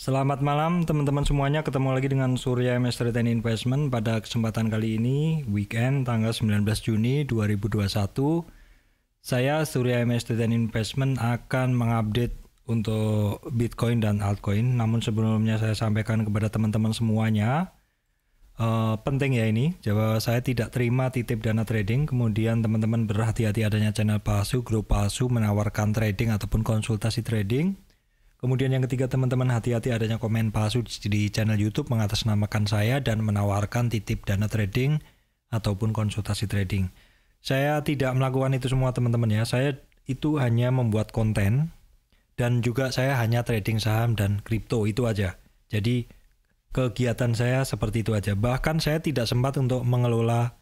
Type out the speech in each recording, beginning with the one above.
Selamat malam teman-teman semuanya, ketemu lagi dengan Surya MS Trade and Investment pada kesempatan kali ini, weekend tanggal 19 Juni 2021. Saya Surya MS Trade and Investment akan mengupdate untuk Bitcoin dan altcoin. Namun sebelumnya saya sampaikan kepada teman-teman semuanya, penting ya ini, jawab saya tidak terima titip dana trading. Kemudian teman-teman berhati-hati adanya channel palsu, grup palsu menawarkan trading ataupun konsultasi trading. Kemudian yang ketiga, teman-teman hati-hati adanya komen palsu di channel YouTube mengatasnamakan saya dan menawarkan titip dana trading ataupun konsultasi trading. Saya tidak melakukan itu semua teman-teman ya. Saya itu hanya membuat konten dan juga saya hanya trading saham dan kripto, itu aja. Jadi kegiatan saya seperti itu aja. Bahkan saya tidak sempat untuk mengelola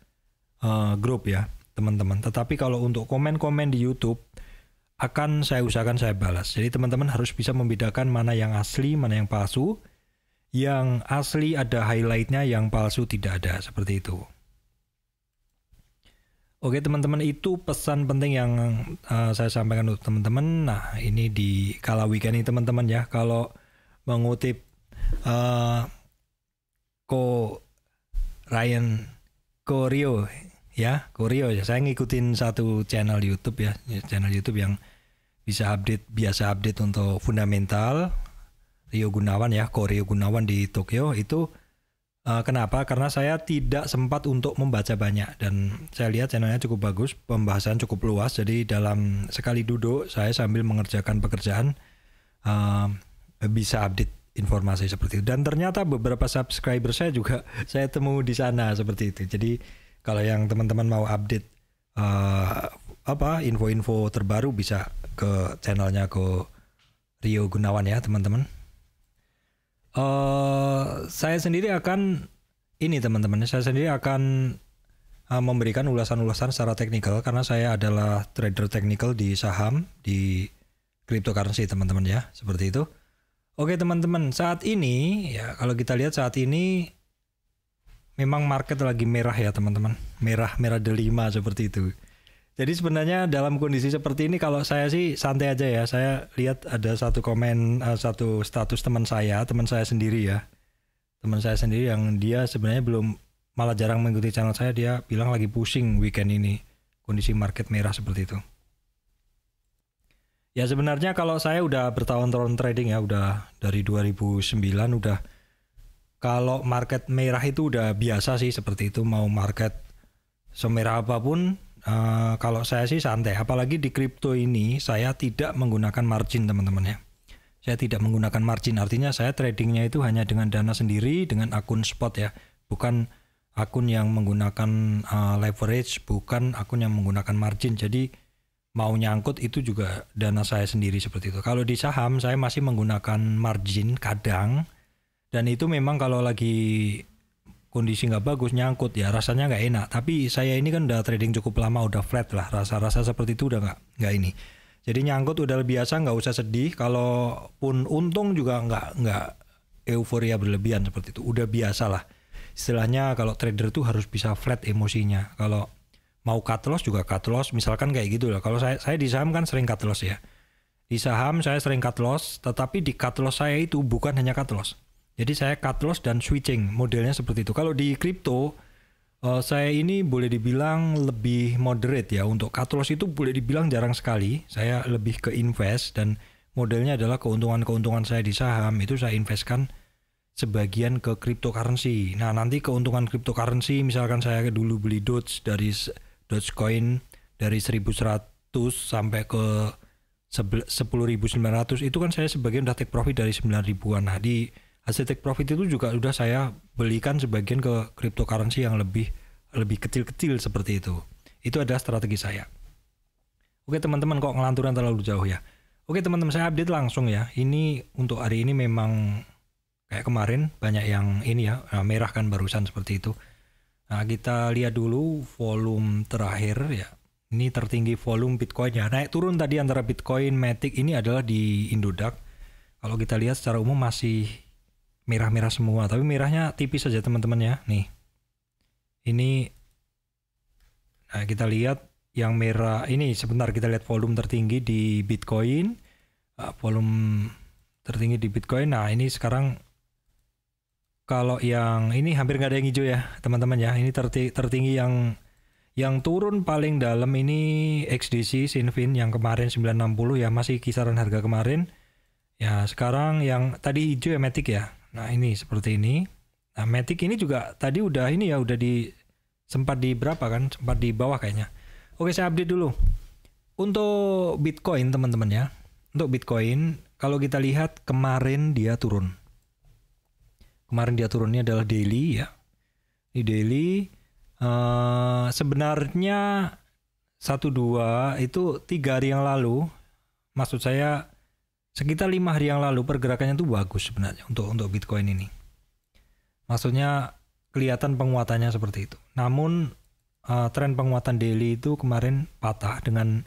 grup ya teman-teman. Tetapi kalau untuk komen-komen di YouTube akan saya usahakan saya balas. Jadi teman-teman harus bisa membedakan mana yang asli, mana yang palsu. Yang asli ada highlightnya, yang palsu tidak ada, seperti itu. Oke teman-teman, itu pesan penting yang saya sampaikan untuk teman-teman. Nah ini di kala weekend ini teman-teman ya, kalau mengutip Ryan Corio ya, saya ngikutin satu channel YouTube ya, channel YouTube yang biasa update untuk fundamental. Rio Gunawan ya, Rio Gunawan di Tokyo itu. Kenapa? Karena saya tidak sempat untuk membaca banyak dan saya lihat channelnya cukup bagus, pembahasan cukup luas. Jadi dalam sekali duduk saya sambil mengerjakan pekerjaan bisa update informasi seperti itu. Dan ternyata beberapa subscriber saya juga saya temu di sana seperti itu. Jadi kalau yang teman-teman mau update info-info terbaru bisa ke channelnya Rio Gunawan ya teman-teman. Saya sendiri akan memberikan ulasan-ulasan secara teknikal karena saya adalah trader teknikal di saham, di cryptocurrency teman-teman ya, seperti itu. Oke teman-teman, saat ini ya kalau kita lihat saat ini memang market lagi merah ya teman-teman, merah delima seperti itu. Jadi sebenarnya dalam kondisi seperti ini kalau saya sih santai aja ya. Saya lihat ada satu komen, satu status teman saya sendiri ya. Teman saya sendiri yang dia sebenarnya malah jarang mengikuti channel saya, dia bilang lagi pusing weekend ini. Kondisi market merah seperti itu. Ya sebenarnya kalau saya udah bertahun-tahun trading ya, udah dari 2009 udah. Kalau market merah itu udah biasa sih seperti itu, mau market semerah apapun. Kalau saya sih santai, apalagi di kripto ini saya tidak menggunakan margin teman-teman ya. Saya tidak menggunakan margin, artinya saya tradingnya itu hanya dengan dana sendiri, dengan akun spot ya, bukan akun yang menggunakan leverage, bukan akun yang menggunakan margin. Jadi mau nyangkut itu juga dana saya sendiri seperti itu. Kalau di saham saya masih menggunakan margin kadang, dan itu memang kalau lagi kondisi nggak bagus nyangkut ya rasanya nggak enak. Tapi saya ini kan udah trading cukup lama, udah flat lah, rasa seperti itu udah nggak ini. Jadi nyangkut udah biasa, nggak usah sedih. Kalaupun untung juga nggak euforia berlebihan seperti itu, udah biasa lah. Istilahnya kalau trader tuh harus bisa flat emosinya. Kalau mau cut loss juga cut loss, misalkan kayak gitu lah. Kalau saya di saham kan sering cut loss ya. Di saham saya sering cut loss, tetapi di cut loss saya itu bukan hanya cut loss. Jadi saya cut loss dan switching, modelnya seperti itu. Kalau di kripto, saya ini boleh dibilang lebih moderate ya. Untuk cut loss itu boleh dibilang jarang sekali. Saya lebih ke invest dan modelnya adalah keuntungan saya di saham itu saya investkan sebagian ke cryptocurrency. Nah nanti keuntungan cryptocurrency, misalkan saya dulu beli Dogecoin dari 1100 sampai ke 10.900, itu kan saya sebagian udah take profit dari 9.000-an. Nah di hasil take profit itu juga udah saya belikan sebagian ke cryptocurrency yang lebih kecil-kecil seperti itu. Itu adalah strategi saya. Oke teman-teman, kok ngelanturan terlalu jauh ya. Oke teman-teman, saya update langsung ya. Ini untuk hari ini memang kayak kemarin banyak yang ini ya, merah kan barusan seperti itu. Nah kita lihat dulu volume terakhir ya. Ini tertinggi volume Bitcoin ya. Naik turun tadi antara Bitcoin, Matic, ini adalah di Indodax. Kalau kita lihat secara umum masih merah-merah semua, tapi merahnya tipis saja teman-teman ya. Nih, ini nah kita lihat yang merah ini. Sebentar kita lihat volume tertinggi di Bitcoin, volume tertinggi di Bitcoin. Nah ini sekarang kalau yang ini hampir nggak ada yang hijau ya teman-teman ya. Ini tertinggi yang turun paling dalam ini XDC Sinfin yang kemarin 960 ya, masih kisaran harga kemarin. Ya sekarang yang tadi hijau ya Matic ya. Nah ini seperti ini. Nah Matic ini juga tadi udah ini ya, udah sempat di berapa kan? Sempat di bawah kayaknya. Oke, saya update dulu. Untuk Bitcoin teman-teman ya. Untuk Bitcoin kalau kita lihat kemarin dia turun. Kemarin dia turunnya adalah daily ya. Di daily sebenarnya 1-2 itu 3 hari yang lalu, maksud saya sekitar 5 hari yang lalu pergerakannya itu bagus sebenarnya untuk Bitcoin ini. Maksudnya kelihatan penguatannya seperti itu. Namun tren penguatan daily itu kemarin patah dengan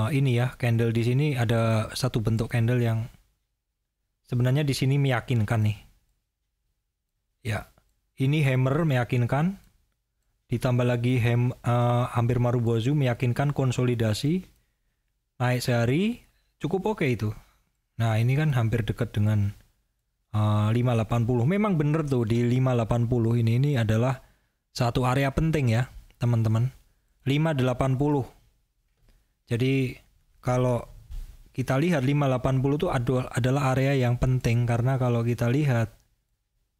ini ya, candle di sini ada satu bentuk candle yang sebenarnya di sini meyakinkan nih. Ya, ini hammer meyakinkan, ditambah lagi hampir Marubozu meyakinkan konsolidasi naik sehari cukup oke itu. Nah ini kan hampir dekat dengan 580. Memang bener tuh di 580 ini adalah satu area penting ya teman-teman. 580. Jadi kalau kita lihat 580 itu adalah area yang penting, karena kalau kita lihat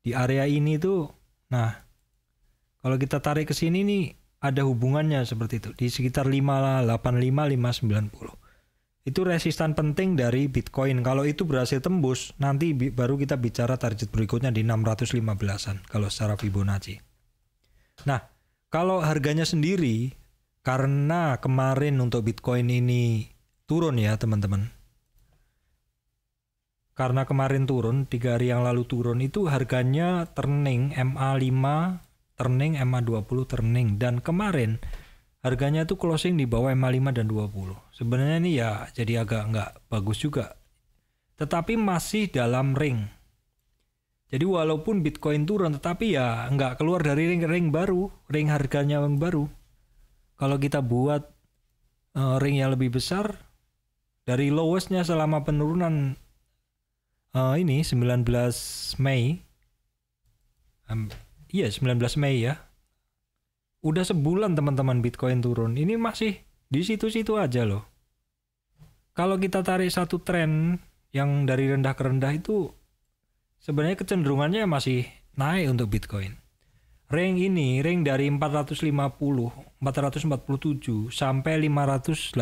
di area ini tuh, nah kalau kita tarik ke sini nih ada hubungannya seperti itu di sekitar 585 590. Itu resistan penting dari Bitcoin. Kalau itu berhasil tembus, nanti baru kita bicara target berikutnya di 615-an kalau secara Fibonacci. Nah, kalau harganya sendiri, karena kemarin untuk Bitcoin ini turun ya teman-teman. Karena kemarin turun, 3 hari yang lalu turun, itu harganya turning MA5, turning MA20 turning, dan kemarin harganya itu closing di bawah MA5 dan 20. Sebenarnya ini ya jadi agak nggak bagus juga. Tetapi masih dalam ring. Jadi walaupun Bitcoin turun, tetapi ya nggak keluar dari ring baru, ring harganya yang baru. Kalau kita buat ring yang lebih besar, dari lowestnya selama penurunan ini 19 Mei, 19 Mei ya. Udah sebulan teman-teman Bitcoin turun. Ini masih di situ-situ aja loh. Kalau kita tarik satu tren yang dari rendah ke rendah itu sebenarnya kecenderungannya masih naik untuk Bitcoin. Ring ini, ring dari 450, 447 sampai 580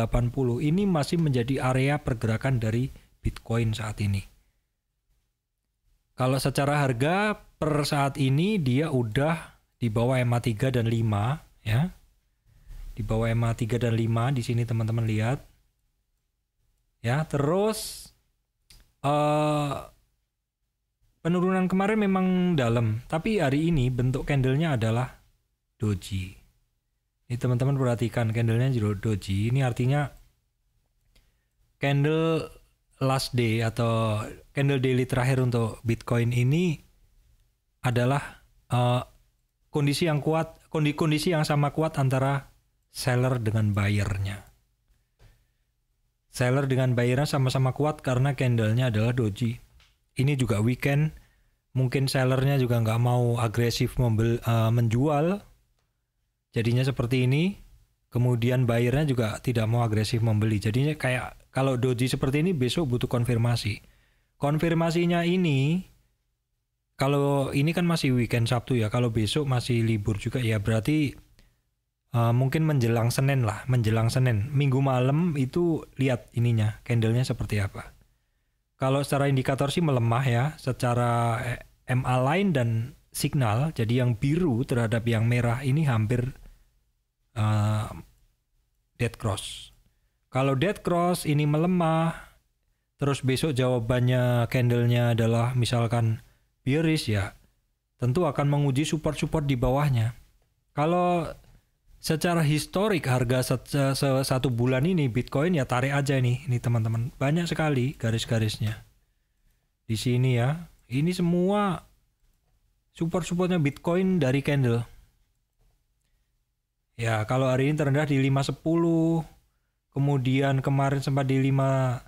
ini masih menjadi area pergerakan dari Bitcoin saat ini. Kalau secara harga per saat ini dia udah di bawah MA3 dan 5 ya. Di bawah MA3 dan 5 di sini teman-teman lihat. Ya, terus penurunan kemarin memang dalam, tapi hari ini bentuk candlenya adalah doji. Ini teman-teman perhatikan candlenya doji. Ini artinya candle last day atau candle daily terakhir untuk Bitcoin ini adalah kondisi yang kuat, kondisi yang sama kuat antara seller dengan buyernya. Seller dengan buyernya sama-sama kuat karena candlenya adalah doji. Ini juga weekend, mungkin sellernya juga nggak mau agresif menjual, jadinya seperti ini. Kemudian buyernya juga tidak mau agresif membeli, jadinya kayak kalau doji seperti ini besok butuh konfirmasi. Konfirmasinya ini, kalau ini kan masih weekend Sabtu ya, kalau besok masih libur juga ya berarti mungkin menjelang Senin lah, menjelang Senin. Minggu malam itu lihat ininya, candlenya seperti apa. Kalau secara indikator sih melemah ya, secara MA line dan signal, jadi yang biru terhadap yang merah ini hampir dead cross. Kalau dead cross ini melemah, terus besok jawabannya candlenya adalah misalkan bearish ya, tentu akan menguji support-support di bawahnya. Kalau secara historik harga satu bulan ini Bitcoin ya tarik aja nih, ini teman-teman, banyak sekali garis-garisnya di sini ya. Ini semua support-supportnya Bitcoin dari candle. Ya kalau hari ini terendah di 510, kemudian kemarin sempat di 5,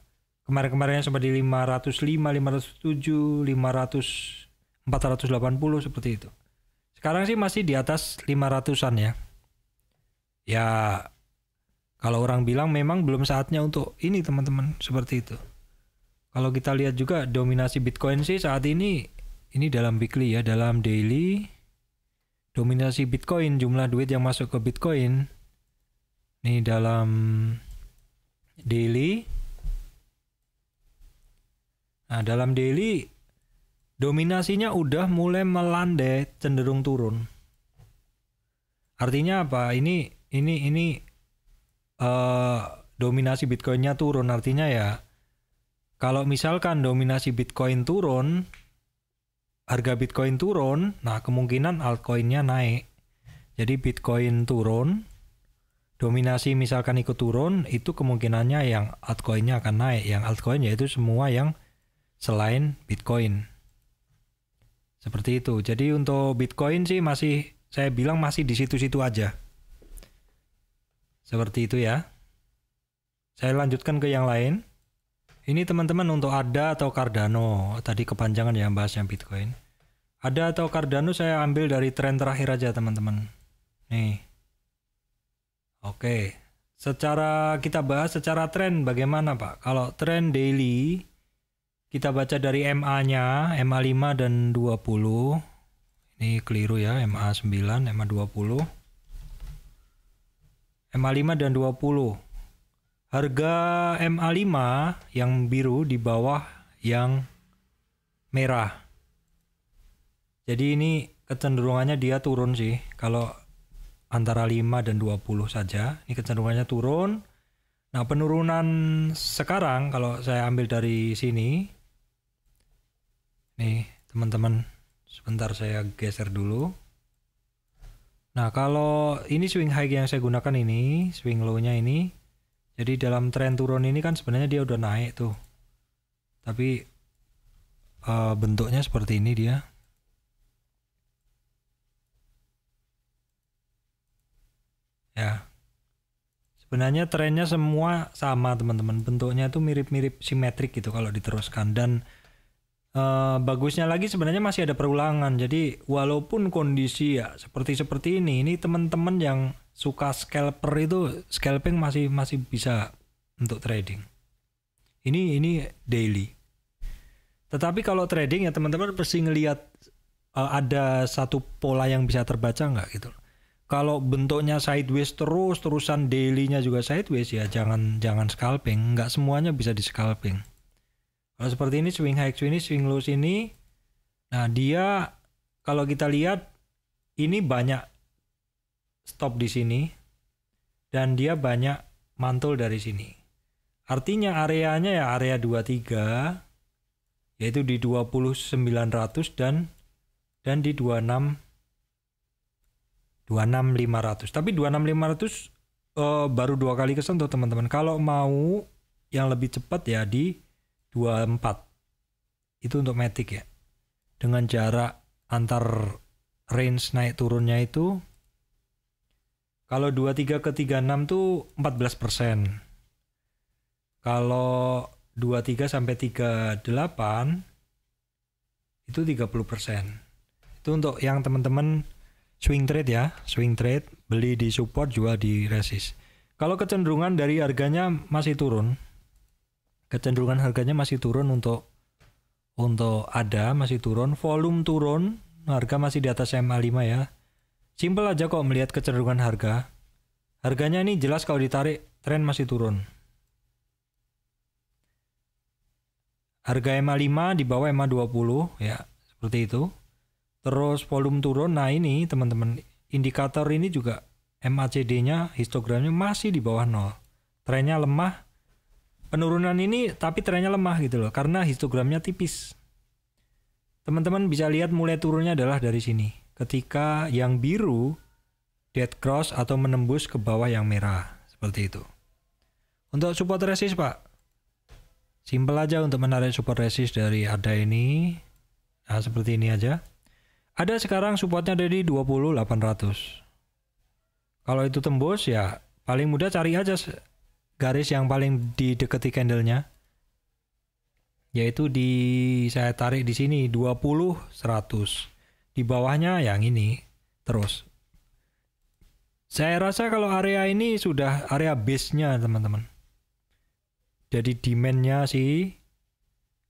Kemarin-kemarinnya sempat di 505, 507, 500, 480 seperti itu. Sekarang sih masih di atas 500-an ya. Ya kalau orang bilang memang belum saatnya untuk ini teman-teman, seperti itu. Kalau kita lihat juga dominasi Bitcoin sih saat ini dalam weekly ya, dalam daily dominasi Bitcoin, jumlah duit yang masuk ke Bitcoin. Nih dalam daily. Nah, dalam daily dominasinya udah mulai melandai, cenderung turun. Artinya apa? Ini dominasi Bitcoinnya turun, artinya ya kalau misalkan dominasi Bitcoin turun, harga Bitcoin turun, nah kemungkinan altcoinnya naik. Jadi Bitcoin turun, dominasi misalkan ikut turun, itu kemungkinannya yang altcoinnya akan naik. Yang altcoin yaitu semua yang selain Bitcoin. Seperti itu. Jadi untuk Bitcoin sih masih, saya bilang masih di situ-situ aja. Seperti itu ya. Saya lanjutkan ke yang lain. Ini teman-teman untuk ADA atau Cardano. Tadi kepanjangan ya bahas yang Bitcoin. ADA atau Cardano saya ambil dari tren terakhir aja teman-teman. Nih. Oke. Kita bahas secara tren bagaimana Pak? Kalau tren daily, kita baca dari MA-nya, MA5 dan 20. Ini keliru ya, MA9, MA20. MA5 dan 20. Harga MA5 yang biru di bawah yang merah. Jadi ini kecenderungannya dia turun sih. Kalau antara 5 dan 20 saja, ini kecenderungannya turun. Nah, penurunan sekarang kalau saya ambil dari sini, nih teman-teman, sebentar saya geser dulu. Nah kalau ini swing high yang saya gunakan ini, swing low-nya ini, jadi dalam tren turun ini kan sebenarnya dia udah naik tuh, tapi bentuknya seperti ini dia. Ya, sebenarnya trennya semua sama teman-teman, bentuknya tuh mirip-mirip simetrik gitu kalau diteruskan. Dan bagusnya lagi sebenarnya masih ada perulangan. Jadi walaupun kondisi ya seperti ini teman-teman yang suka scalper itu scalping masih bisa untuk trading. Ini daily. Tetapi kalau trading ya teman-teman pasti ngelihat ada satu pola yang bisa terbaca nggak gitu. Kalau bentuknya sideways terusan daily-nya juga sideways ya jangan scalping. Nggak semuanya bisa di scalping. Kalau seperti ini swing high sini, swing low sini. Nah, dia kalau kita lihat ini banyak stop di sini dan dia banyak mantul dari sini. Artinya areanya ya area 23 yaitu di 29.900 dan di 26.500. Tapi 26.500 baru 2 kali kesentuh teman-teman. Kalau mau yang lebih cepat ya di 24 itu untuk matic ya, dengan jarak antar range naik turunnya itu kalau 23 ke 36 tuh 14%, kalau 23 sampai 38 itu 30%. Itu untuk yang teman-teman swing trade ya, swing trade, beli di support, jual di resist. Kalau kecenderungan dari harganya masih turun, kecenderungan harganya masih turun untuk ADA masih turun, volume turun, harga masih di atas MA5 ya. Simple aja kok melihat kecenderungan harga. Harganya ini jelas kalau ditarik tren masih turun. Harga MA5 di bawah MA20 ya, seperti itu. Terus volume turun. Nah, ini teman-teman, indikator ini juga MACD-nya, histogramnya masih di bawah 0. Trennya lemah. Penurunan ini tapi trennya lemah gitu loh, karena histogramnya tipis. Teman-teman bisa lihat mulai turunnya adalah dari sini. Ketika yang biru dead cross atau menembus ke bawah yang merah, seperti itu. Untuk support resist Pak, simple aja untuk menarik support resist dari ADA ini. Nah, seperti ini aja. Ada sekarang supportnya dari 20.800. Kalau itu tembus ya paling mudah cari aja garis yang paling didekati candlenya. yaitu saya tarik di sini 20 100. Di bawahnya yang ini terus. Saya rasa kalau area ini sudah area base-nya teman-teman. Jadi demand-nya sih,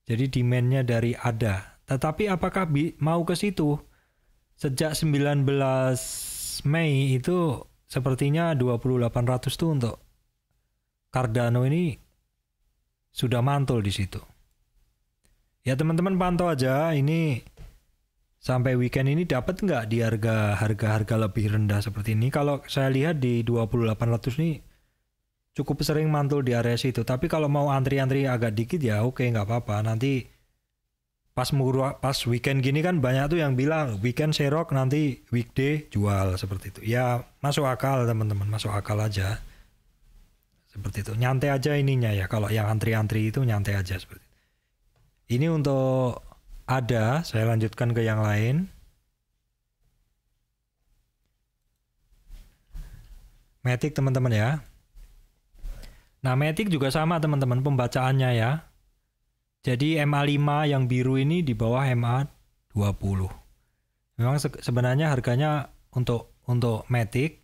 jadi demand-nya dari ada. Tetapi apakah mau ke situ? Sejak 19 Mei itu sepertinya 2800 tuh untuk Cardano ini sudah mantul di situ. Ya teman-teman pantau aja ini sampai weekend ini dapat nggak di harga lebih rendah seperti ini. Kalau saya lihat di 2800 nih cukup sering mantul di area situ. Tapi kalau mau antri-antri agak dikit ya oke, nggak apa-apa. Nanti pas weekend gini kan banyak tuh yang bilang weekend serok, nanti weekday jual seperti itu. Ya masuk akal teman-teman, masuk akal aja. Seperti itu. Nyantai aja ininya ya. Kalau yang antri-antri itu nyantai aja seperti itu. Ini untuk saya lanjutkan ke yang lain. Matic teman-teman ya. Nah, Matic juga sama teman-teman pembacaannya ya. Jadi MA5 yang biru ini di bawah MA20. Memang sebenarnya harganya untuk Matic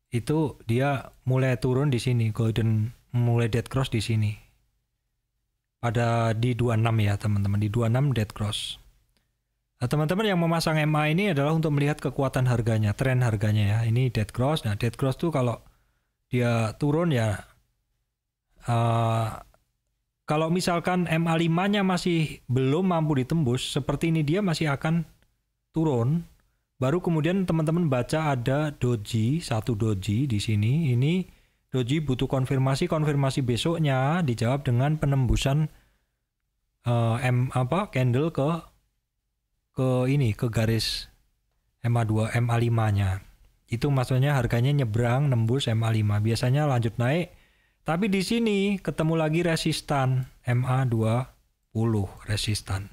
itu dia mulai turun di sini, mulai dead cross di sini. Pada di 26 ya teman-teman, di 26 dead cross. Nah, teman-teman yang memasang MA ini adalah untuk melihat kekuatan harganya, tren harganya ya. Ini dead cross. Nah, dead cross tuh kalau dia turun ya kalau misalkan MA5-nya masih belum mampu ditembus, seperti ini dia masih akan turun. Baru kemudian teman-teman baca ada doji, satu doji di sini. Ini doji butuh konfirmasi besoknya dijawab dengan penembusan candle ke garis MA5-nya. Itu maksudnya harganya nyebrang nembus MA5. Biasanya lanjut naik. Tapi di sini ketemu lagi resistan MA20 resistan.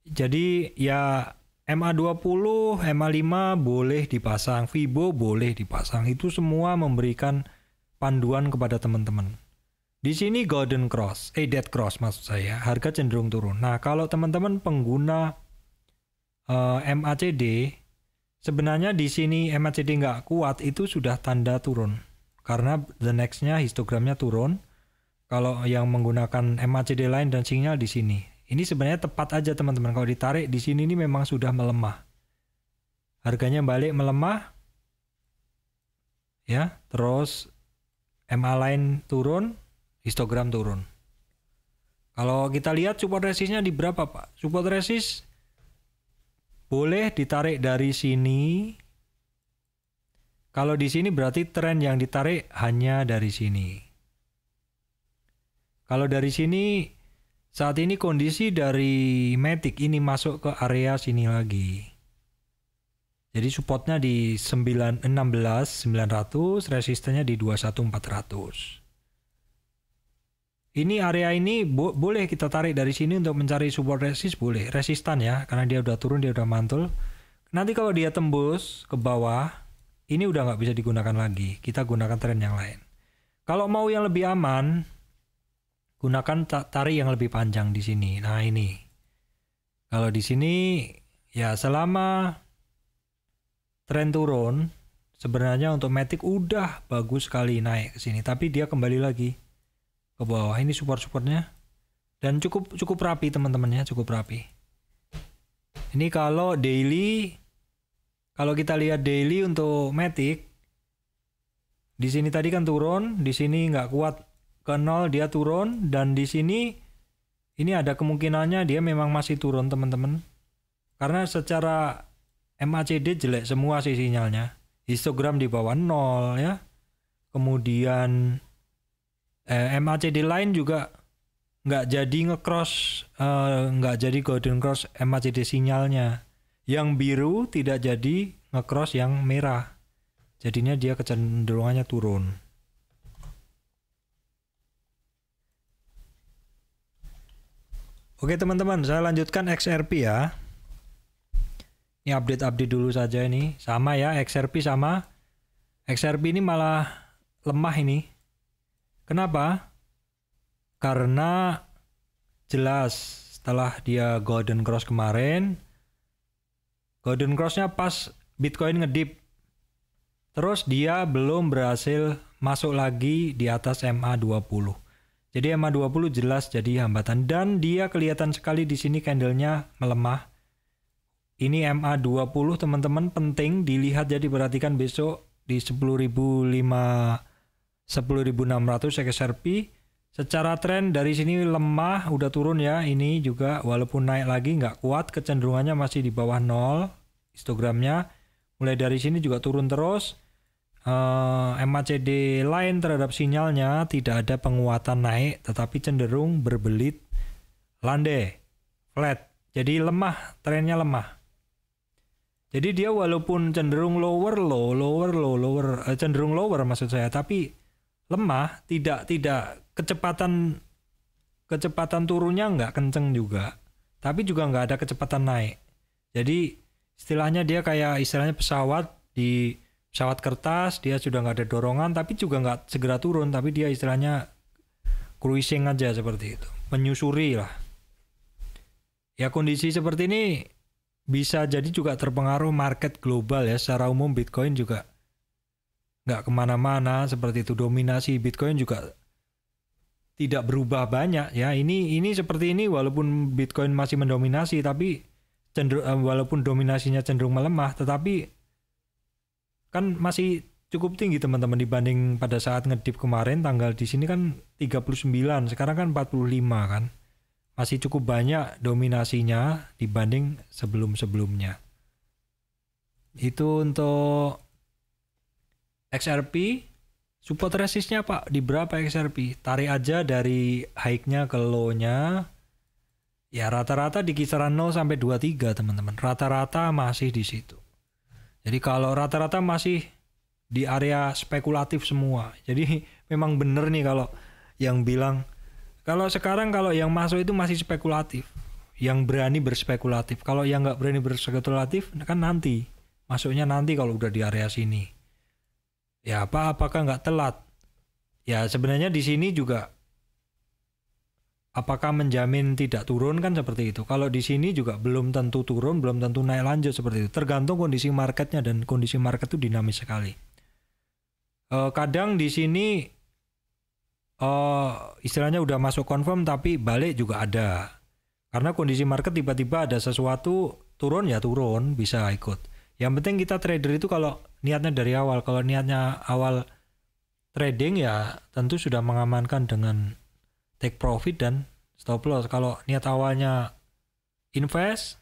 Jadi ya MA20, MA5 boleh dipasang, Fibo boleh dipasang. Itu semua memberikan panduan kepada teman-teman. Di sini golden cross, dead cross maksud saya, harga cenderung turun. Nah, kalau teman-teman pengguna MACD, sebenarnya di sini MACD nggak kuat, itu sudah tanda turun. Karena the next-nya histogramnya turun. Kalau yang menggunakan MACD lain dan sinyal di sini. Ini sebenarnya tepat aja teman-teman. Kalau ditarik di sini ini memang sudah melemah. Harganya balik melemah. Ya, terus MA lain turun, histogram turun. Kalau kita lihat support resistnya di berapa Pak? Support resist boleh ditarik dari sini. Kalau di sini berarti tren yang ditarik hanya dari sini. Kalau dari sini, saat ini kondisi dari Matic ini masuk ke area sini lagi. Jadi supportnya di 16.900, resistennya di 21.400. Ini area ini boleh kita tarik dari sini untuk mencari support resist, boleh. Resistan ya, karena dia udah turun, dia udah mantul. Nanti kalau dia tembus ke bawah, ini udah nggak bisa digunakan lagi. Kita gunakan tren yang lain. Kalau mau yang lebih aman, gunakan tarik yang lebih panjang di sini. Nah ini. Kalau di sini, ya selama tren turun, sebenarnya untuk Matic udah bagus sekali naik ke sini, tapi dia kembali lagi ke bawah. Ini support-supportnya dan cukup rapi teman-teman ya, cukup rapi. Ini kalau daily, kalau kita lihat daily untuk Matic, di sini tadi kan turun, di sini nggak kuat ke 0 dia turun, dan di sini ini ada kemungkinannya dia memang masih turun teman-teman, karena secara MACD jelek semua sih sinyalnya. Histogram di bawah 0 ya. Kemudian MACD lain juga nggak jadi nge-cross, nggak jadi golden cross MACD sinyalnya. Yang biru tidak jadi nge-cross yang merah. Jadinya dia kecenderungannya turun. Oke teman-teman, saya lanjutkan XRP ya. Ini update dulu saja ini. Sama ya, XRP sama. XRP ini malah lemah ini. Kenapa? Karena jelas setelah dia Golden Cross kemarin. Golden Cross-nya pas Bitcoin ngedip. Terus dia belum berhasil masuk lagi di atas MA20. Jadi MA20 jelas jadi hambatan dan dia kelihatan sekali di sini candlenya melemah. Ini MA20 teman-teman penting dilihat, jadi perhatikan besok di 10.600 XRP. Secara tren dari sini lemah, udah turun ya. Ini juga walaupun naik lagi nggak kuat, kecenderungannya masih di bawah 0 histogramnya. Mulai dari sini juga turun terus. MACD line terhadap sinyalnya tidak ada penguatan naik, tetapi cenderung berbelit landai, flat. Jadi lemah, trennya lemah. Jadi dia walaupun cenderung cenderung lower maksud saya, tapi lemah, tidak kecepatan turunnya nggak kenceng juga, tapi juga nggak ada kecepatan naik. Jadi istilahnya dia kayak pesawat kertas, dia sudah nggak ada dorongan, tapi juga nggak segera turun, tapi dia istilahnya cruising aja seperti itu, menyusuri lah. Ya kondisi seperti ini bisa jadi juga terpengaruh market global ya. Secara umum Bitcoin juga nggak kemana-mana seperti itu. Dominasi Bitcoin juga tidak berubah banyak ya. Ini seperti ini walaupun Bitcoin masih mendominasi, tapi walaupun dominasinya cenderung melemah, tetapi kan masih cukup tinggi teman-teman dibanding pada saat ngedip kemarin. Tanggal di sini kan 39, sekarang kan 45 kan. Masih cukup banyak dominasinya dibanding sebelum-sebelumnya. Itu untuk XRP. Support resistnya Pak di berapa XRP? Tarik aja dari high-nya ke low-nya. Ya rata-rata di kisaran 0 sampai 23 teman-teman. Rata-rata masih di situ. Jadi kalau rata-rata masih di area spekulatif semua. Jadi memang benar nih kalau yang bilang, kalau sekarang kalau yang masuk itu masih spekulatif, yang berani berspekulatif. Kalau yang nggak berani berspekulatif kan nanti masuknya nanti kalau udah di area sini. Ya apakah nggak telat? Ya sebenarnya di sini juga apakah menjamin tidak turun kan seperti itu. Kalau di sini juga belum tentu turun, belum tentu naik lanjut seperti itu. Tergantung kondisi marketnya, dan kondisi market itu dinamis sekali. Kadang di sini istilahnya udah masuk confirm tapi balik juga ada. Karena kondisi market tiba-tiba ada sesuatu turun ya turun, bisa ikut. Yang penting kita trader itu kalau niatnya dari awal. Kalau niatnya awal trading ya tentu sudah mengamankan dengan take profit dan stop loss. Kalau niat awalnya invest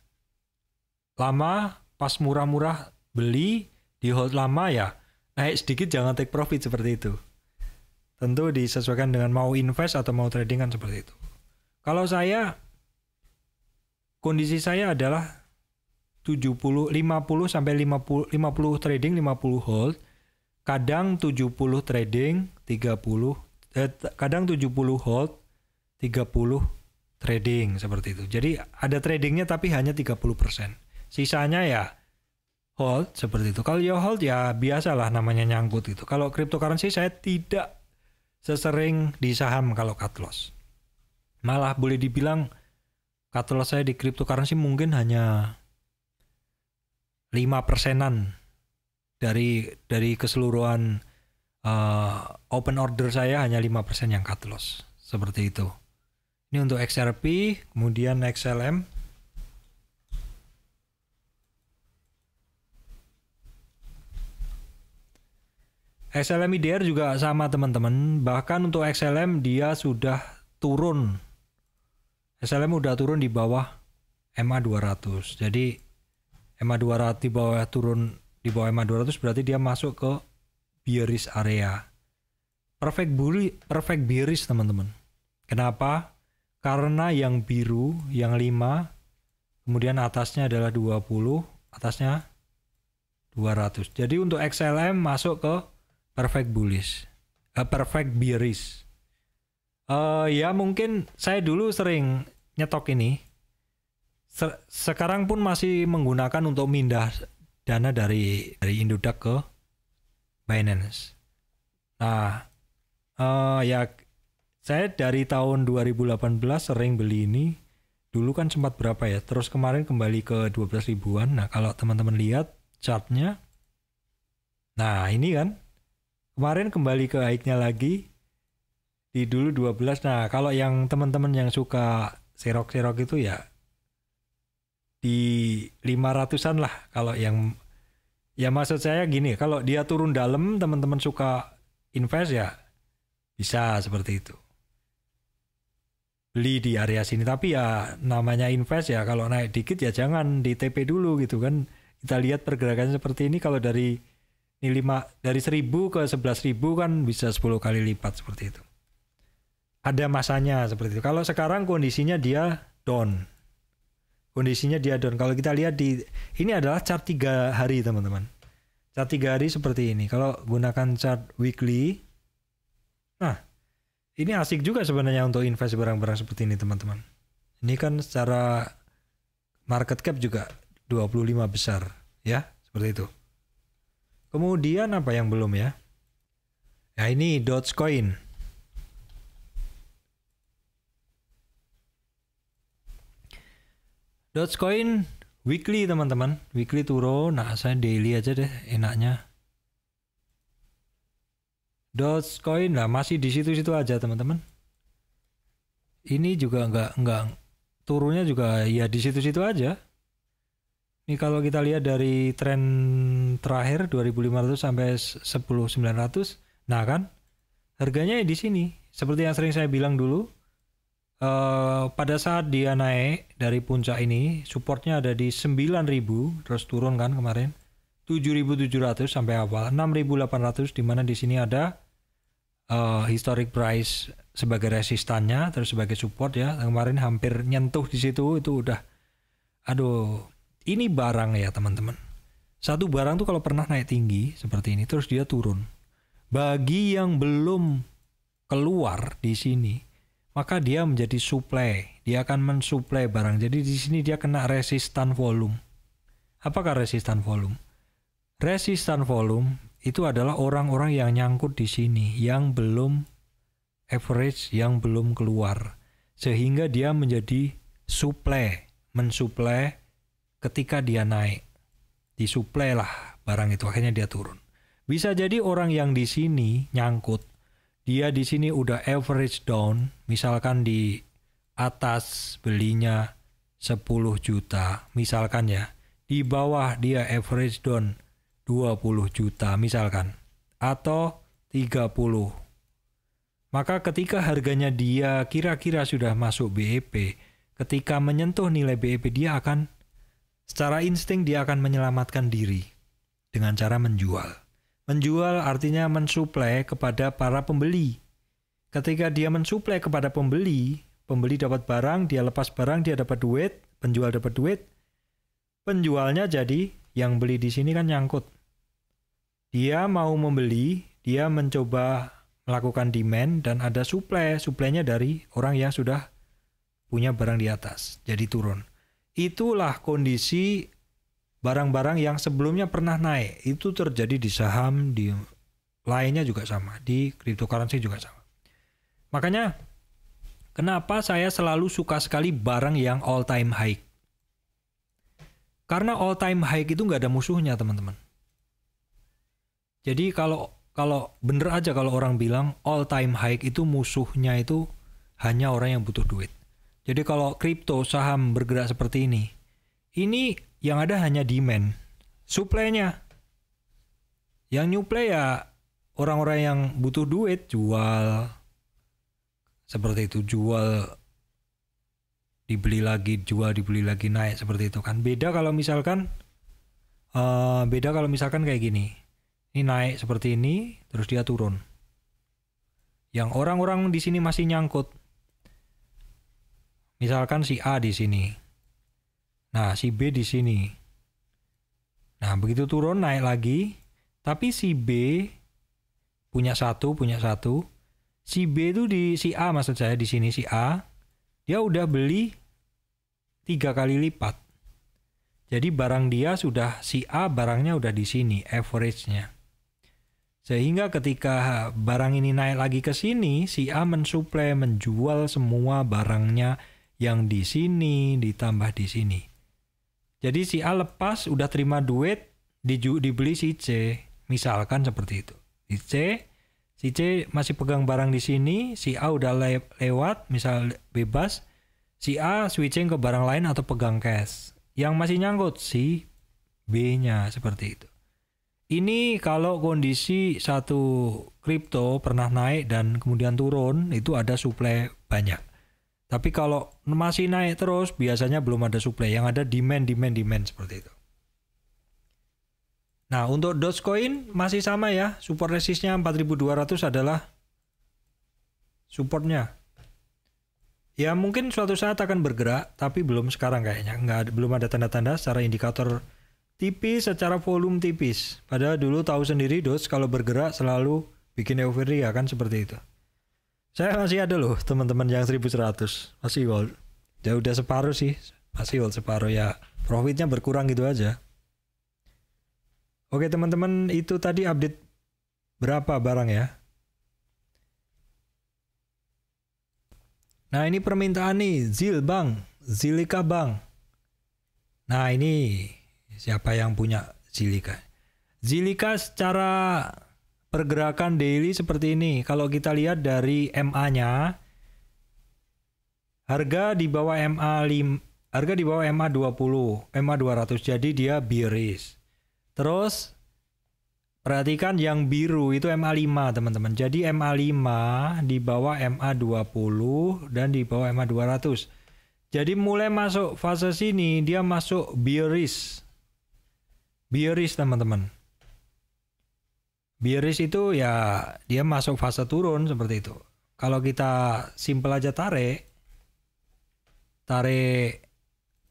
lama, pas murah-murah beli, di hold lama ya naik sedikit jangan take profit seperti itu. Tentu disesuaikan dengan mau invest atau mau trading kan seperti itu. Kalau saya, kondisi saya adalah 50 sampai 50 trading, 50 hold. Kadang 70 trading, 30 kadang 70 hold, 30 trading seperti itu. Jadi ada tradingnya tapi hanya 30%. Sisanya ya hold seperti itu. Kalau ya hold ya biasalah namanya nyangkut itu. Kalau cryptocurrency saya tidak sesering di saham kalau cut loss. Malah boleh dibilang cut loss saya di cryptocurrency mungkin hanya 5%-an dari keseluruhan open order saya, hanya 5% yang cut loss. Seperti itu. Ini untuk XRP, kemudian XLM. XLM IDR juga sama teman-teman. Bahkan untuk XLM dia sudah turun. XLM udah turun di bawah MA200. Jadi MA200 di bawah turun di bawah MA200 berarti dia masuk ke bearish area. Perfect bearish teman-teman. Kenapa? Karena yang biru, yang 5, kemudian atasnya adalah 20, atasnya 200. Jadi untuk XLM masuk ke perfect bullish, perfect bearish. Ya mungkin saya dulu sering nyetok ini. Sekarang pun masih menggunakan untuk mindah dana dari Indodax ke Binance. Nah, ya Saya dari tahun 2018 sering beli ini. Dulu kan sempat berapa ya? Terus kemarin kembali ke 12 ribuan. Nah, kalau teman-teman lihat chartnya. Nah, ini kan. Kemarin kembali ke high-nya lagi. Di dulu 12. Nah, kalau yang teman-teman yang suka serok-serok itu ya di 500-an lah. Kalau yang ya maksud saya gini, kalau dia turun dalam teman-teman suka invest ya bisa seperti itu. Beli di area sini, tapi ya namanya invest ya, kalau naik dikit ya jangan di TP dulu gitu kan. Kita lihat pergerakannya seperti ini, kalau dari ini 1.000 ke 11.000 kan bisa 10 kali lipat seperti itu. Ada masanya seperti itu. Kalau sekarang kondisinya dia down. Kondisinya dia down. Kalau kita lihat ini adalah chart 3 hari teman-teman. Chart 3 hari seperti ini. Kalau gunakan chart weekly, nah ini asik juga sebenarnya untuk invest barang-barang seperti ini teman-teman. Ini kan secara market cap juga 25 besar ya, seperti itu. Kemudian apa yang belum ya? Nah ini Dogecoin. Dogecoin weekly teman-teman. Weekly turun. Nah saya daily aja deh enaknya. Dogecoin lah masih di situ-situ aja teman-teman. Ini juga nggak turunnya juga ya di situ-situ aja. Ini kalau kita lihat dari tren terakhir 2.500 sampai 10.900, nah kan harganya di sini. Seperti yang sering saya bilang dulu, pada saat dia naik dari puncak ini, supportnya ada di 9.000, terus turun kan kemarin 7.700 sampai awal 6.800, di mana di sini ada historic price sebagai resistannya, terus sebagai support ya. Kemarin hampir nyentuh di situ, itu udah aduh, ini barang ya teman-teman. Satu barang tuh kalau pernah naik tinggi seperti ini terus dia turun. Bagi yang belum keluar di sini, maka dia menjadi supply. Dia akan mensuplai barang. Jadi di sini dia kena resistan volume. Apakah resistan volume? Resistan volume itu adalah orang-orang yang nyangkut di sini, yang belum average, yang belum keluar, sehingga dia menjadi supply, mensuplai ketika dia naik, disuplai lah barang itu, akhirnya dia turun. Bisa jadi orang yang di sini nyangkut, dia di sini udah average down, misalkan di atas belinya 10 juta, misalkan ya, di bawah dia average down 20 juta misalkan, atau 30. Maka ketika harganya dia kira-kira sudah masuk BEP, ketika menyentuh nilai BEP dia akan secara insting dia akan menyelamatkan diri dengan cara menjual. Menjual artinya mensuplai kepada para pembeli. Ketika dia mensuplai kepada pembeli, pembeli dapat barang, dia lepas barang, dia dapat duit, penjual dapat duit. Penjualnya jadi yang beli di sini kan nyangkut. Dia mau membeli, dia mencoba melakukan demand dan ada supply. Supply-nya dari orang yang sudah punya barang di atas, jadi turun. Itulah kondisi barang-barang yang sebelumnya pernah naik. Itu terjadi di saham, di lainnya juga sama, di cryptocurrency juga sama. Makanya kenapa saya selalu suka sekali barang yang all time high. Karena all time high itu nggak ada musuhnya teman-teman. Jadi kalau bener aja kalau orang bilang all time high itu musuhnya itu hanya orang yang butuh duit. Jadi kalau kripto saham bergerak seperti ini yang ada hanya demand, supply-nya. Yang nyuplai ya orang-orang yang butuh duit, jual seperti itu, jual dibeli lagi, jual dibeli lagi, naik seperti itu kan. Beda kalau misalkan kayak gini. Ini naik seperti ini, terus dia turun. Yang orang-orang di sini masih nyangkut. Misalkan si A di sini. Nah, si B di sini. Nah, begitu turun naik lagi, tapi si B punya satu. Si B itu si A maksud saya di sini si A, dia udah beli 3 kali lipat. Jadi barang dia sudah si A barangnya udah di sini average-nya. Sehingga ketika barang ini naik lagi ke sini, si A mensuplai, menjual semua barangnya yang di sini ditambah di sini. Jadi si A lepas udah terima duit, dibeli si C, misalkan seperti itu. Si C masih pegang barang di sini, si A udah lewat, misal bebas, si A switching ke barang lain atau pegang cash. Yang masih nyangkut si B-nya seperti itu. Ini kalau kondisi satu kripto pernah naik dan kemudian turun, itu ada supply banyak. Tapi kalau masih naik terus, biasanya belum ada supply. Yang ada demand seperti itu. Nah, untuk Dogecoin masih sama ya. Support resistnya 4.200 adalah supportnya. Ya mungkin suatu saat akan bergerak, tapi belum sekarang kayaknya. Belum ada tanda-tanda secara indikator tipis, secara volume tipis. Padahal dulu tahu sendiri Doge kalau bergerak selalu bikin euforia kan seperti itu. Saya masih ada loh teman-teman yang 1100 masih hold. Ya udah separuh sih, masih hold separuh ya. Profitnya berkurang gitu aja. Oke teman-teman, itu tadi update berapa barang ya. Nah ini permintaan nih, Zilliqa Bank. Nah ini siapa yang punya Zilliqa? Zilliqa secara pergerakan daily seperti ini. Kalau kita lihat dari MA-nya, harga di bawah harga di bawah MA20, MA200. Jadi dia bearish. Terus perhatikan yang biru itu MA5 teman-teman. Jadi MA5 di bawah MA20 dan di bawah MA200. Jadi mulai masuk fase sini dia masuk bearish. Bearish teman-teman. Bearish itu ya dia masuk fase turun seperti itu. Kalau kita simple aja tarik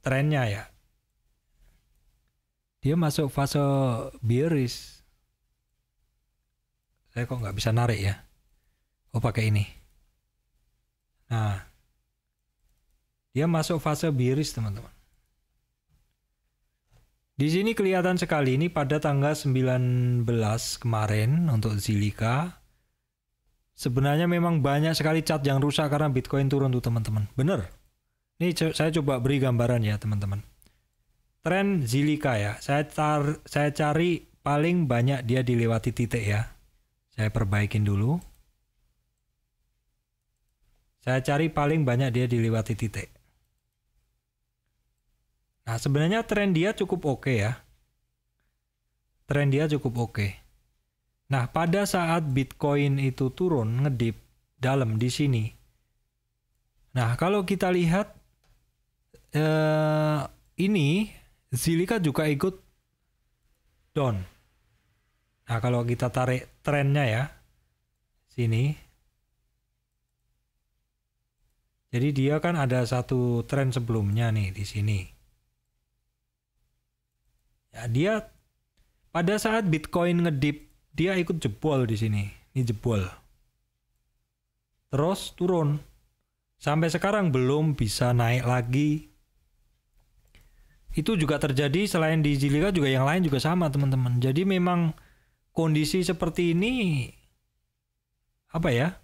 trennya ya. Dia masuk fase bearish. Saya kok nggak bisa narik ya. Oh pakai ini. Nah. Dia masuk fase bearish teman-teman. Di sini kelihatan sekali ini pada tanggal 19 kemarin untuk Zilliqa. Sebenarnya memang banyak sekali chart yang rusak karena Bitcoin turun tuh teman-teman. Bener. Ini saya coba beri gambaran ya teman-teman. Tren Zilliqa ya. Saya cari paling banyak dia dilewati titik ya. Saya perbaikin dulu. Saya cari paling banyak dia dilewati titik. Nah, sebenarnya tren dia cukup oke ya. Tren dia cukup oke. Nah, pada saat Bitcoin itu turun, ngedip dalam di sini. Nah, kalau kita lihat ini Zilliqa juga ikut down. Nah, kalau kita tarik trennya ya. Sini. Jadi dia kan ada satu tren sebelumnya nih di sini. Ya, dia pada saat Bitcoin ngedip, dia ikut jebol di sini. Ini jebol. Terus turun. Sampai sekarang belum bisa naik lagi. Itu juga terjadi selain di Zilliqa juga yang lain juga sama teman-teman. Jadi memang kondisi seperti ini apa ya?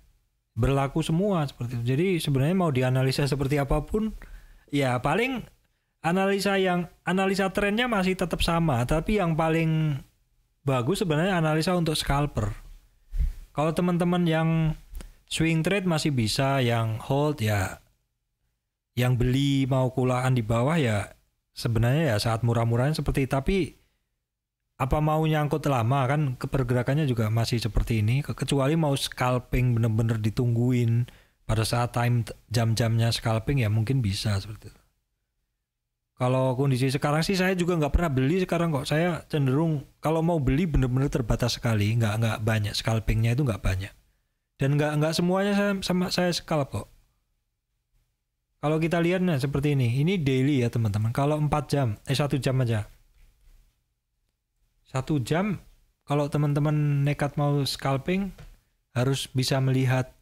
Berlaku semua seperti itu. Jadi sebenarnya mau dianalisa seperti apapun, ya paling analisa trennya masih tetap sama, tapi yang paling bagus sebenarnya analisa untuk scalper. Kalau teman-teman yang swing trade masih bisa, yang hold ya, yang beli mau kulaan di bawah ya sebenarnya ya saat murah-murahnya seperti itu. Tapi apa mau nyangkut lama kan pergerakannya juga masih seperti ini, kecuali mau scalping bener-bener ditungguin pada saat time jam-jamnya scalping ya mungkin bisa seperti itu. Kalau kondisi sekarang sih saya juga nggak pernah beli sekarang kok. Saya cenderung kalau mau beli bener-bener terbatas sekali, nggak banyak, scalpingnya itu nggak banyak. Dan nggak semuanya saya scalp kok. Kalau kita lihat nah seperti ini daily ya teman-teman. Kalau 1 jam aja. 1 jam kalau teman-teman nekat mau scalping harus bisa melihat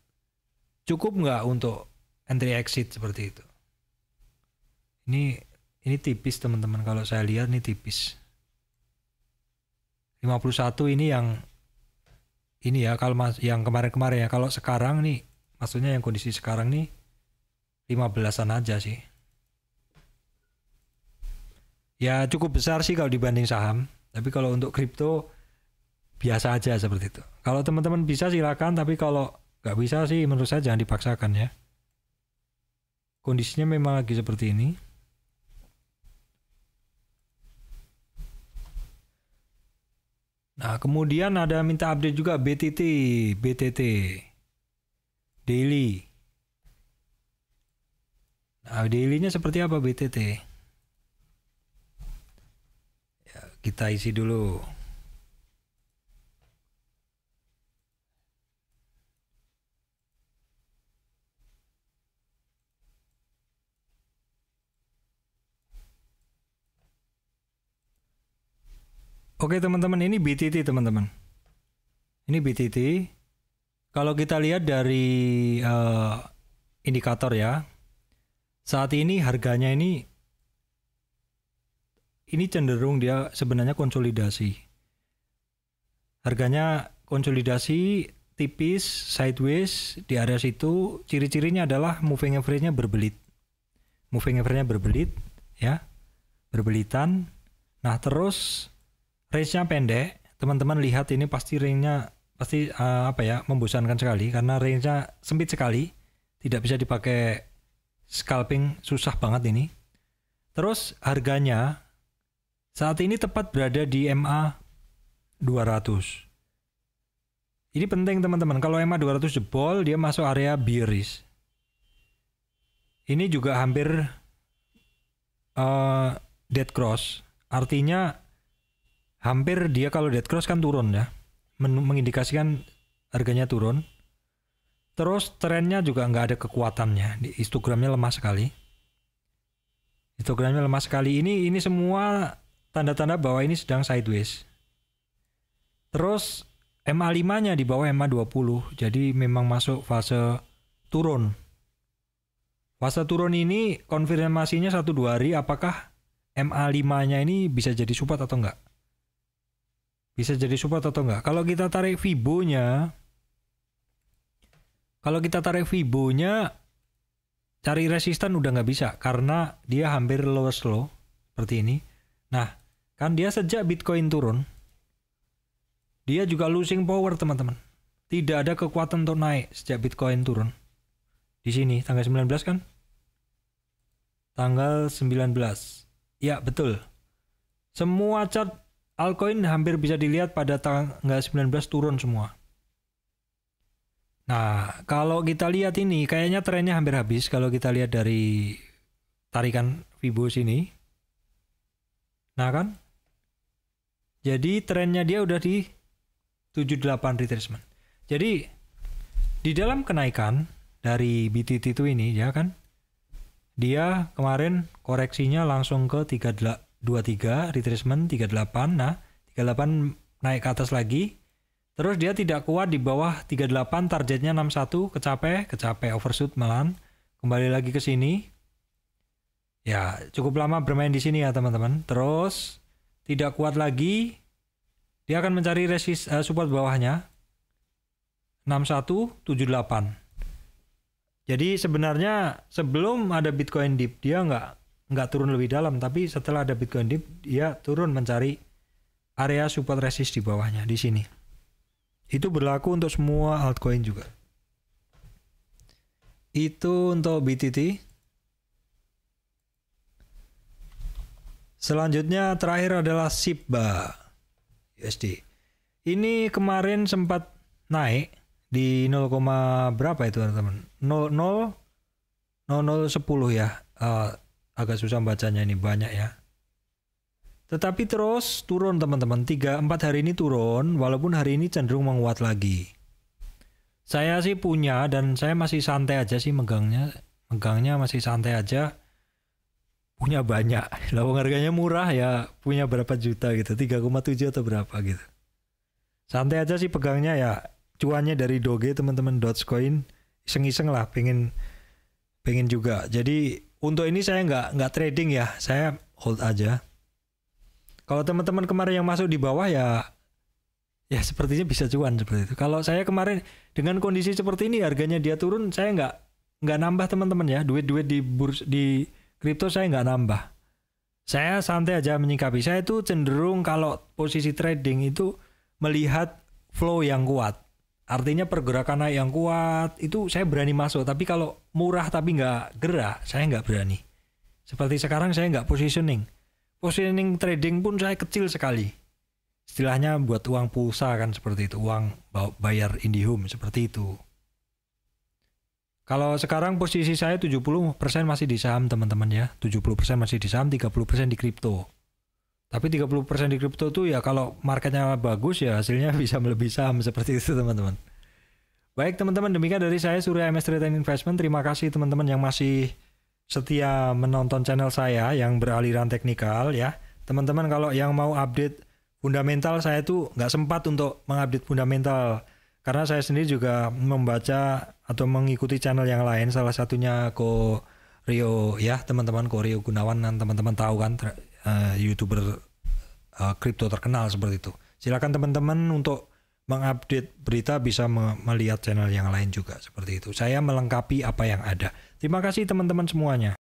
cukup nggak untuk entry exit seperti itu. Ini tipis teman-teman, kalau saya lihat ini tipis. 51 ini yang ini ya kalau yang kemarin-kemarin ya. Kalau sekarang nih, maksudnya yang kondisi sekarang nih 15-an aja sih. Ya cukup besar sih kalau dibanding saham. Tapi kalau untuk kripto biasa aja seperti itu. Kalau teman-teman bisa silakan, tapi kalau nggak bisa sih menurut saya jangan dipaksakan ya. Kondisinya memang lagi seperti ini. Nah, kemudian ada minta update juga BTT daily. Nah, daily-nya seperti apa BTT? Ya, kita isi dulu. Oke teman-teman, ini BTT teman-teman. Ini BTT. Kalau kita lihat dari indikator ya, saat ini harganya ini cenderung dia sebenarnya konsolidasi. Harganya konsolidasi tipis, sideways di area situ. Ciri-cirinya adalah moving average-nya berbelit. Moving average-nya berbelit ya, berbelitan. Nah terus range-nya pendek, teman-teman lihat ini pasti range-nya pasti membosankan sekali karena range-nya sempit sekali, tidak bisa dipakai scalping, susah banget ini. Terus harganya saat ini tepat berada di MA 200. Ini penting teman-teman, kalau MA 200 jebol dia masuk area bearish. Ini juga hampir dead cross, artinya hampir dia kalau dead cross kan turun ya, mengindikasikan harganya turun. Terus trennya juga nggak ada kekuatannya, histogramnya lemah sekali. Histogramnya lemah sekali. Ini semua tanda-tanda bahwa ini sedang sideways. Terus MA5-nya di bawah MA20, jadi memang masuk fase turun. Fase turun ini konfirmasinya 1-2 hari apakah MA5-nya ini bisa jadi support atau enggak. Bisa jadi support atau enggak. Kalau kita tarik Fibo-nya, cari resisten udah nggak bisa karena dia hampir lowest low seperti ini. Nah, kan dia sejak Bitcoin turun, dia juga losing power teman-teman. Tidak ada kekuatan untuk naik sejak Bitcoin turun. Di sini tanggal 19 kan? Tanggal 19. Ya, betul. Semua chart altcoin hampir bisa dilihat pada tanggal 19 turun semua. Nah, kalau kita lihat ini kayaknya trennya hampir habis kalau kita lihat dari tarikan Fibo sini. Nah kan? Jadi trennya dia udah di 78 retracement. Jadi di dalam kenaikan dari BTT itu ini ya kan, dia kemarin koreksinya langsung ke 23 retracement 38. Nah 38 naik ke atas lagi, terus dia tidak kuat di bawah 38, targetnya 61 kecapai overshoot malahan, kembali lagi ke sini. Ya cukup lama bermain di sini ya teman-teman. Terus tidak kuat lagi, dia akan mencari support bawahnya 6178. Jadi sebenarnya sebelum ada Bitcoin dip dia nggak turun lebih dalam, tapi setelah ada Bitcoin dip dia turun mencari area support resist di bawahnya di sini. Itu berlaku untuk semua altcoin juga. Itu untuk BTT. Selanjutnya terakhir adalah SHIB USD. Ini kemarin sempat naik di 0, berapa itu teman-teman? 0010 ya. Agak susah bacanya ini, banyak ya. Tetapi terus turun teman-teman, 3-4 hari ini turun, walaupun hari ini cenderung menguat lagi. Saya sih punya dan saya masih santai aja sih megangnya masih santai aja. Punya banyak, lawang harganya murah ya, punya berapa juta gitu, 3,7 atau berapa gitu. Santai aja sih pegangnya ya, cuannya dari Doge teman-teman, Dogecoin, iseng-iseng lah, pengen juga. Jadi untuk ini saya nggak trading ya, saya hold aja. Kalau teman-teman kemarin yang masuk di bawah ya ya sepertinya bisa cuan seperti itu. Kalau saya kemarin dengan kondisi seperti ini harganya dia turun, saya nggak nambah teman-teman ya, duit-duit di kripto saya nggak nambah. Saya santai aja menyikapi. Saya itu cenderung kalau posisi trading itu melihat flow yang kuat. Artinya pergerakan naik yang kuat itu saya berani masuk. Tapi kalau murah tapi nggak gerak, saya nggak berani. Seperti sekarang saya nggak positioning. Positioning trading pun saya kecil sekali. Istilahnya buat uang pulsa kan seperti itu, uang bayar IndiHome seperti itu. Kalau sekarang posisi saya 70% masih di saham teman-teman ya, 70% masih di saham, 30% di kripto. Tapi 30% di kripto tuh ya kalau marketnya bagus ya hasilnya bisa melebihi saham seperti itu teman-teman. Baik teman-teman, demikian dari saya Surya MS Trade and Investment. Terima kasih teman-teman yang masih setia menonton channel saya yang beraliran teknikal ya. Teman-teman kalau yang mau update fundamental, saya tuh nggak sempat untuk mengupdate fundamental karena saya sendiri juga membaca atau mengikuti channel yang lain, salah satunya Ko Rio ya teman-teman, Ko Rio Gunawan, teman-teman tahu kan, YouTuber kripto terkenal seperti itu. Silakan teman-teman untuk mengupdate berita bisa melihat channel yang lain juga seperti itu. Saya melengkapi apa yang ada. Terima kasih teman-teman semuanya.